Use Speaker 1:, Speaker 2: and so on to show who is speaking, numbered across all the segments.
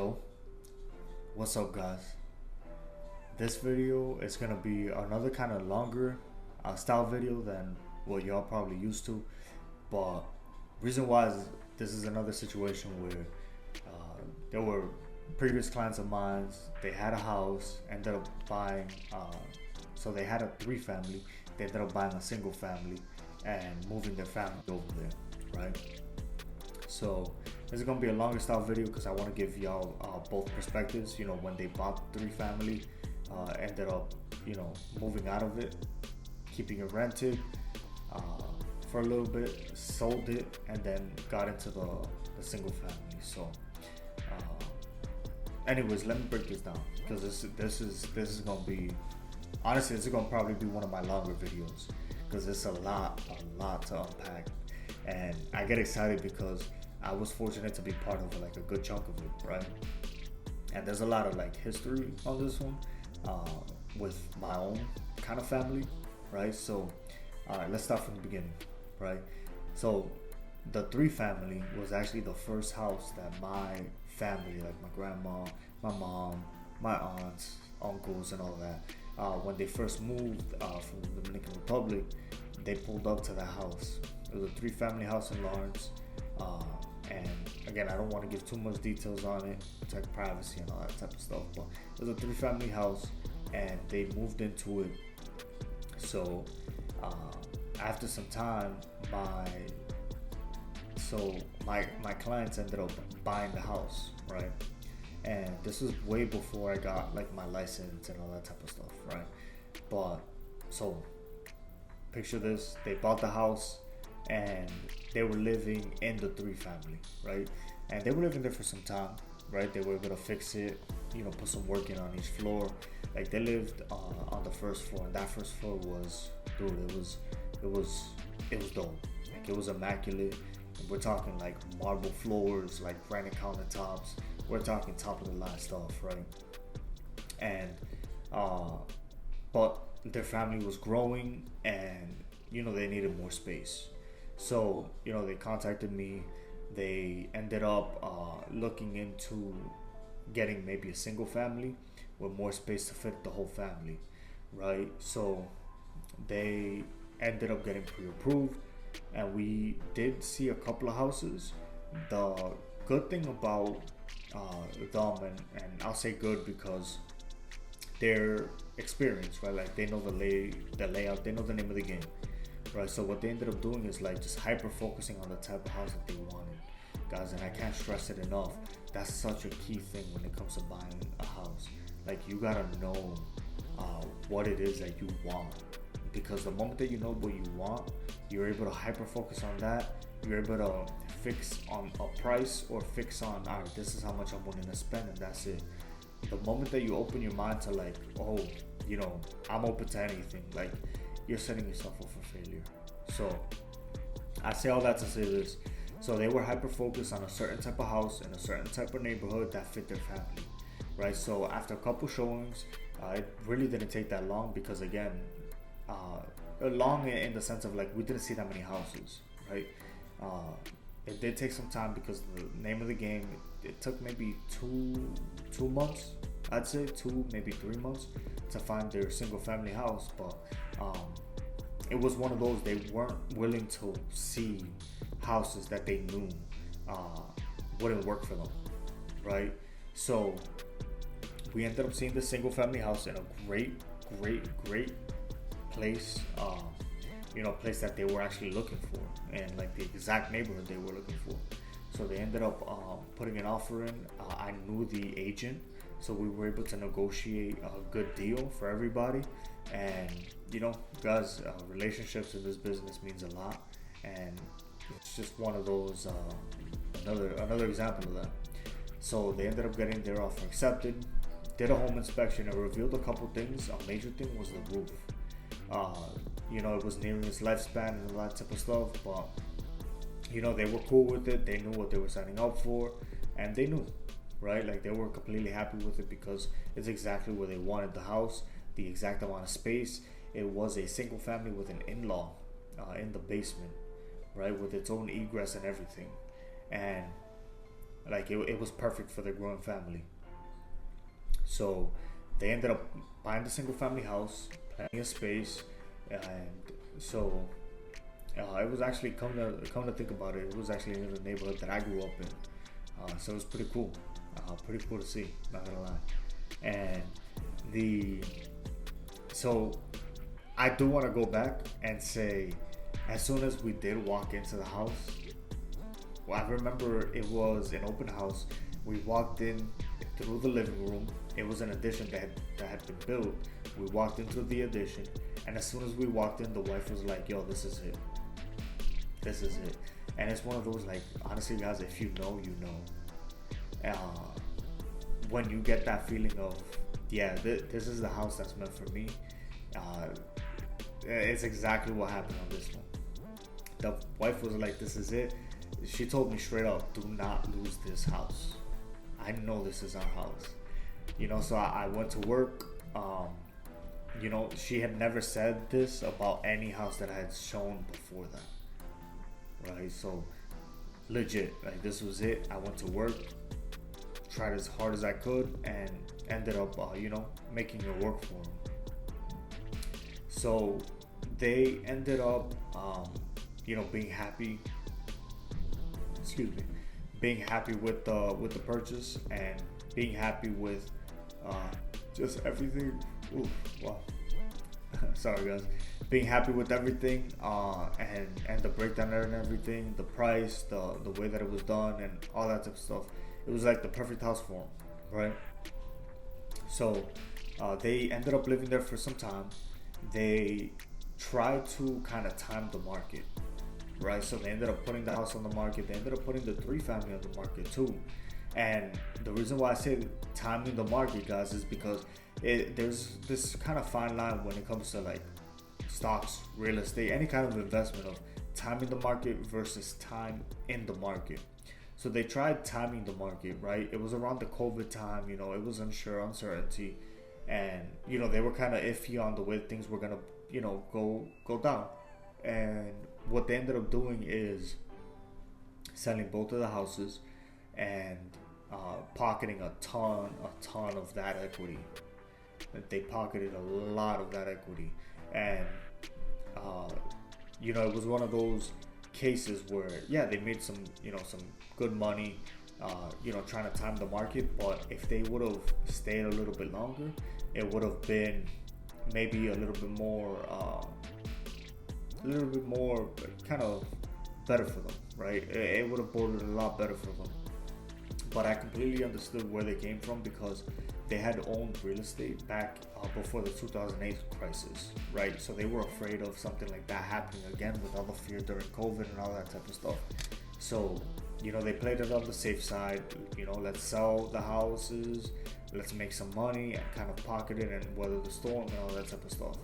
Speaker 1: Yo, what's up, guys? This video is gonna be another kind of longer style video than what y'all probably used to, but reason why is this is another situation where there were previous clients of mine. They had a house, ended up buying. So they had a three family. They ended up buying a single family and moving their family over there, right? So this is gonna be a longer style video because I want to give y'all both perspectives. You know, when they bought the three family, ended up, moving out of it, keeping it rented uh, for a little bit, sold it, and then got into the single family. So, anyways, let me break this down because this is gonna be, honestly, this is gonna probably be one of my longer videos because it's a lot to unpack, and I get excited because I was fortunate to be part of like a good chunk of it, right? And there's a lot of like history on this one with my own kind of family, right? So, all right, let's start from the beginning, right? So, the three family was actually the first house that my family, like my grandma, my mom, my aunts, uncles, and all that, when they first moved from the Dominican Republic, they pulled up to the house. It was a three family house in Lawrence. And again, I don't want to give too much details on it, protect privacy and all that type of stuff, but it was a three family house and they moved into it. So after some time, my clients ended up buying the house, right? And this was way before I got like my license and all that type of stuff, right? But so picture this, they bought the house and they were living in the three family, right? And they were living there for some time, right? They were able to fix it, put some work in on each floor. Like they lived on the first floor, and that first floor was, dude, it was dope. Like it was immaculate. We're talking like marble floors, like granite countertops. We're talking top of the line stuff, right? And but their family was growing, and they needed more space. So, they contacted me. They ended up looking into getting maybe a single family with more space to fit the whole family, right? So they ended up getting pre-approved, and we did see a couple of houses. The good thing about them, and I'll say good because they're experienced, right? Like they know the layout, they know the name of the game. Right, so what they ended up doing is like just hyper focusing on the type of house that they wanted, guys, and I can't stress it enough. That's such a key thing when it comes to buying a house. Like you gotta know what it is that you want, because the moment that you know what you want, you're able to hyper focus on that. You're able to fix on a price or fix on, all right, this is how much I'm willing to spend, and that's it. The moment that you open your mind to like, oh, I'm open to anything, like, you're setting yourself up for failure. So I say all that to say this. So they were hyper focused on a certain type of house in a certain type of neighborhood that fit their family, right? So after a couple showings, it really didn't take that long because again, long in the sense of like we didn't see that many houses, right? It did take some time because the name of the game, it took maybe two months, I'd say 2, maybe 3 months to find their single family house, but it was one of those, they weren't willing to see houses that they knew wouldn't work for them, right? So we ended up seeing the single family house in a great place, place that they were actually looking for, and like the exact neighborhood they were looking for. So they ended up putting an offer in. I knew the agent, so we were able to negotiate a good deal for everybody. And guys, relationships in this business means a lot, and it's just one of those another example of that. So they ended up getting their offer accepted, did a home inspection, and revealed a couple things. A major thing was the roof. It was nearing its lifespan and all that type of stuff, but they were cool with it. They knew what they were signing up for, and they knew, right? Like they were completely happy with it because it's exactly where they wanted the house, the exact amount of space. It was a single family with an in-law in the basement, right, with its own egress and everything. And Like it was perfect for their growing family. So they ended up buying the single family house, planning a space, and so it was actually come to think about it, it was actually in the neighborhood that I grew up in. So it was pretty cool to see. Not gonna lie, and the so I do want to go back and say, as soon as we did walk into the house, well, I remember it was an open house. We walked in through the living room. It was an addition that had been built. We walked into the addition, and as soon as we walked in, the wife was like, "Yo, this is it. This is it." And it's one of those, like, honestly, guys, if you know, you know. When you get that feeling of, yeah, this is the house that's meant for me. Uh, it's exactly what happened on this one. The wife was like, "This is it." She told me straight up, "Do not lose this house. I know this is our house." So I went to work. She had never said this about any house that I had shown before that. Right? So legit, like, this was it. I went to work, tried as hard as I could, and ended up, making it work for them. So they ended up, being happy. Excuse me, being happy with the purchase, and being happy with just everything. Ooh, wow. Sorry, guys. Being happy with everything, and the breakdown and everything, the price, the way that it was done, and all that type of stuff. It was like the perfect house for them, right? So they ended up living there for some time. They tried to kind of time the market, right? So they ended up putting the house on the market. They ended up putting the 3-family on the market too. And the reason why I say timing the market, guys, is because there's this kind of fine line when it comes to, like, stocks, real estate, any kind of investment, of timing the market versus time in the market. So they tried timing the market, right? It was around the COVID time, it was uncertainty, and they were kind of iffy on the way things were gonna, go down. And what they ended up doing is selling both of the houses, and pocketing a ton of that equity. They pocketed a lot of that equity, and it was one of those cases where, yeah, they made some good money, trying to time the market. But if they would have stayed a little bit longer, it would have been maybe a little bit more kind of better for them, right? It would have bordered a lot better for them. But I completely understood where they came from, because they had owned real estate back before the 2008 crisis, right? So they were afraid of something like that happening again, with all the fear during COVID and all that type of stuff. So, they played it on the safe side. Let's sell the houses, let's make some money, and kind of pocket it and weather the storm and all that type of stuff.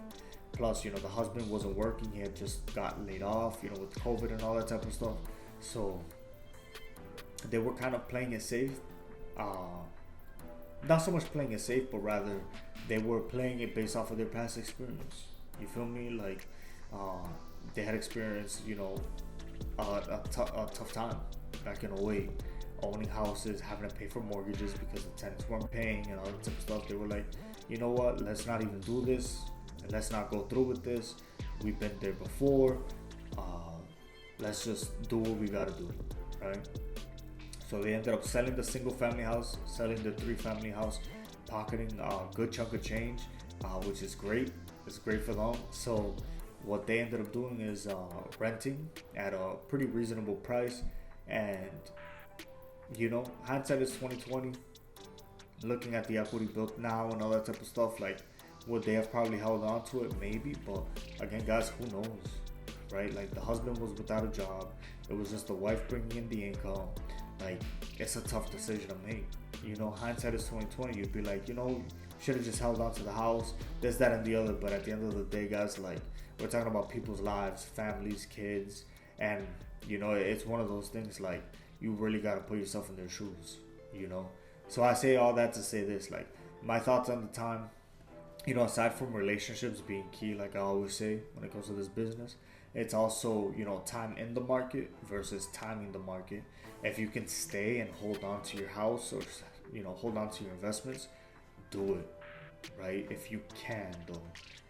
Speaker 1: Plus, the husband wasn't working. He had just got laid off, with COVID and all that type of stuff. So they were kind of playing it safe. Not so much playing it safe, but rather they were playing it based off of their past experience. You feel me? Like, they had experienced, a tough time back in 08, owning houses, having to pay for mortgages because the tenants weren't paying and all that type of stuff. They were like, you know what? Let's not even do this. Let's not go through with this. We've been there before. Let's just do what we gotta do, right? So they ended up selling the single family house, selling the 3-family house, pocketing a good chunk of change, which is great. It's great for them. So what they ended up doing is renting at a pretty reasonable price. And hindsight is 2020. Looking at the equity built now and all that type of stuff, like, would they have probably held on to it? Maybe. But again, guys, who knows, right? Like, the husband was without a job. It was just the wife bringing in the income. Like, it's a tough decision to make. Hindsight is 2020. You'd be like, should have just held on to the house, this, that, and the other. But at the end of the day, guys, like, we're talking about people's lives, families, kids, and it's one of those things, like, you really got to put yourself in their shoes. So I say all that to say this, like, my thoughts on the time, aside from relationships being key, like I always say when it comes to this business, It's also, time in the market versus timing the market. If you can stay and hold on to your house, or hold on to your investments, do it, right? If you can, though.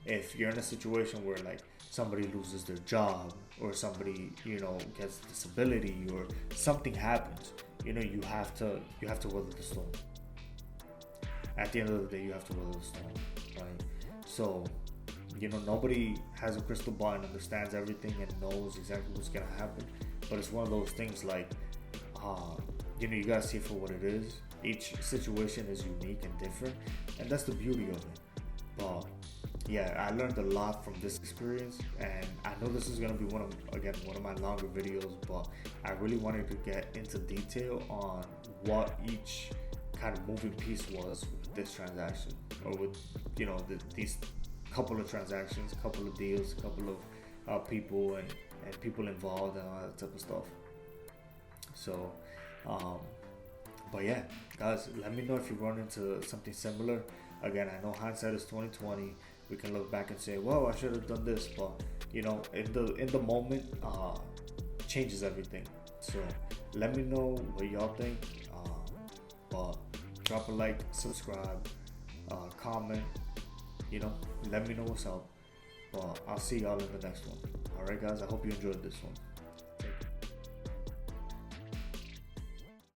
Speaker 1: If you're in a situation where like somebody loses their job, or somebody, gets disability, or something happens, you have to weather the storm. At the end of the day, you have to weather the storm, right? So, nobody has a crystal ball and understands everything and knows exactly what's gonna happen. But it's one of those things like, you gotta see it for what it is. Each situation is unique and different, and that's the beauty of it. But yeah, I learned a lot from this experience, and I know this is gonna be one of my longer videos, but I really wanted to get into detail on what each kind of moving piece was with this transaction, or with these couple of transactions, couple of deals, couple of people and people involved and all that type of stuff. So, but yeah, guys, let me know if you run into something similar. Again, I know hindsight is 2020. We can look back and say, "Well, I should have done this," but in the moment, changes everything. So let me know what y'all think. But drop a like, subscribe, comment. Let me know what's up. But I'll see y'all in the next one. All right, guys. I hope you enjoyed this one.